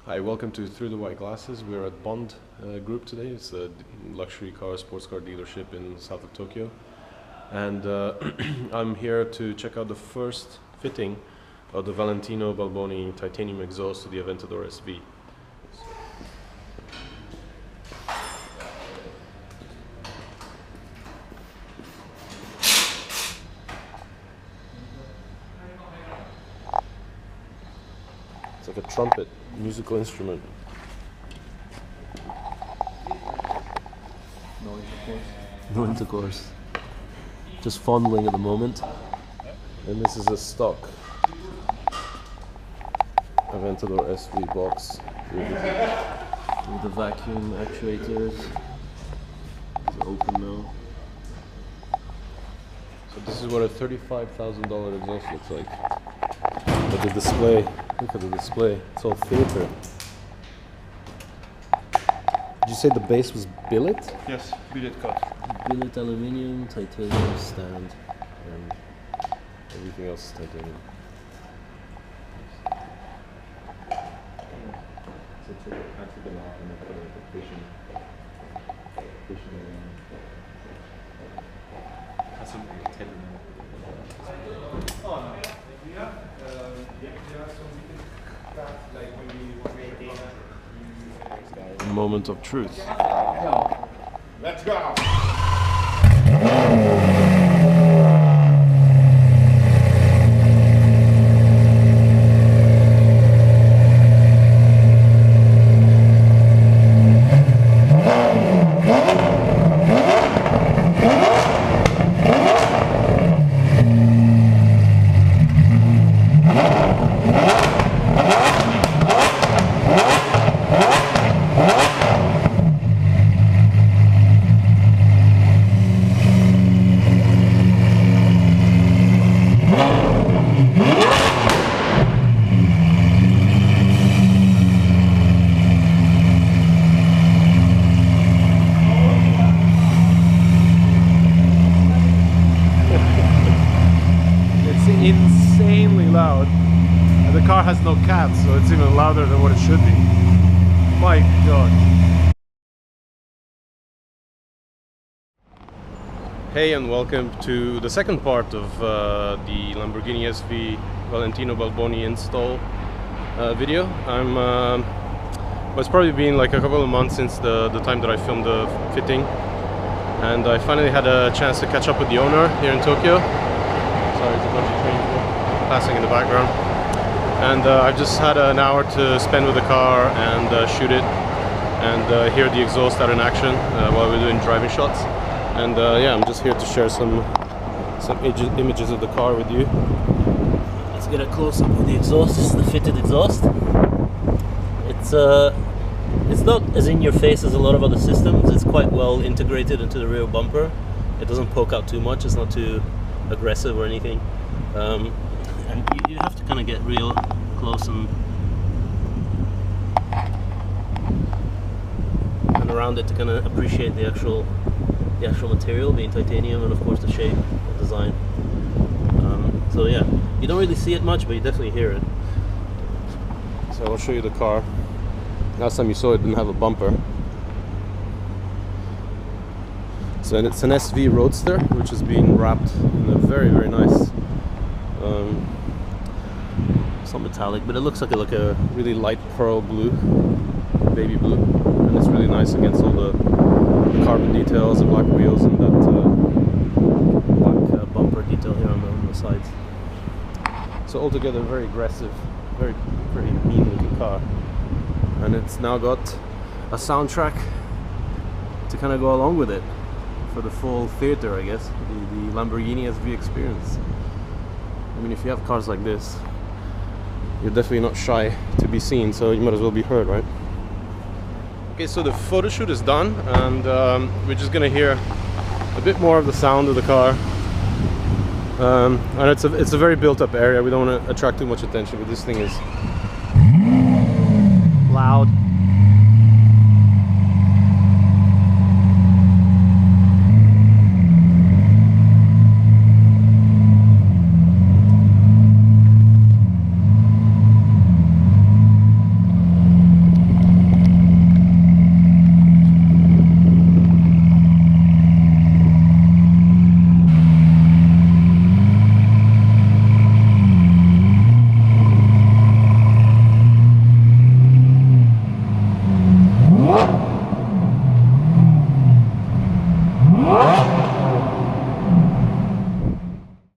Hi, welcome to Through the White Glasses. We're at Bond Group today. It's a luxury car, sports car dealership in south of Tokyo. And I'm here to check out the first fitting of the Valentino Balboni titanium exhaust to the Aventador SV. It's like a trumpet, musical instrument. No intercourse. No intercourse. Just fondling at the moment. And this is a stock Aventador SV box with the vacuum actuators. It's open now. So this is what a $35,000 exhaust looks like. But the display, look at the display, it's all theater. Did you say the base was billet? Yes, billet cut. Billet aluminium, titanium stand, and everything else is titanium. So take it, actually them off and then put it in fishing. That's something like 10 minutes. Oh no. Moment of truth. Let's go! Insanely loud, and the car has no cats, so it's even louder than what it should be. My god. Hey, and welcome to the second part of the Lamborghini SV Valentino Balboni install video. It's probably been like a couple of months since the time that I filmed the fitting, and I finally had a chance to catch up with the owner here in Tokyo. Sorry, there's a bunch of trains passing in the background. And I've just had an hour to spend with the car and shoot it and hear the exhaust out in action while we're doing driving shots. And yeah, I'm just here to share some images of the car with you. Let's get a close up of the exhaust. This is the fitted exhaust. It's not as in your face as a lot of other systems. It's quite well integrated into the rear bumper. It doesn't poke out too much. It's not too aggressive or anything, and you have to kind of get real close and around it to kind of appreciate the actual material, being titanium, and of course the shape and design. So yeah, you don't really see it much, but you definitely hear it. So I'll show you the car. Last time you saw it didn't have a bumper. So it's an SV Roadster, which is being wrapped in a very, very nice, it's not metallic, but it looks like a really light pearl blue, baby blue, and it's really nice against all the carbon details, the black wheels, and that black bumper detail here on the sides. So altogether, very aggressive, pretty mean looking car, and it's now got a soundtrack to kind of go along with it. For the full theater, I guess, the Lamborghini SV experience. I mean, if you have cars like this, you're definitely not shy to be seen, so you might as well be heard, right? Okay, so the photo shoot is done, and we're just gonna hear a bit more of the sound of the car. And it's a very built-up area. We don't want to attract too much attention, but this thing is loud.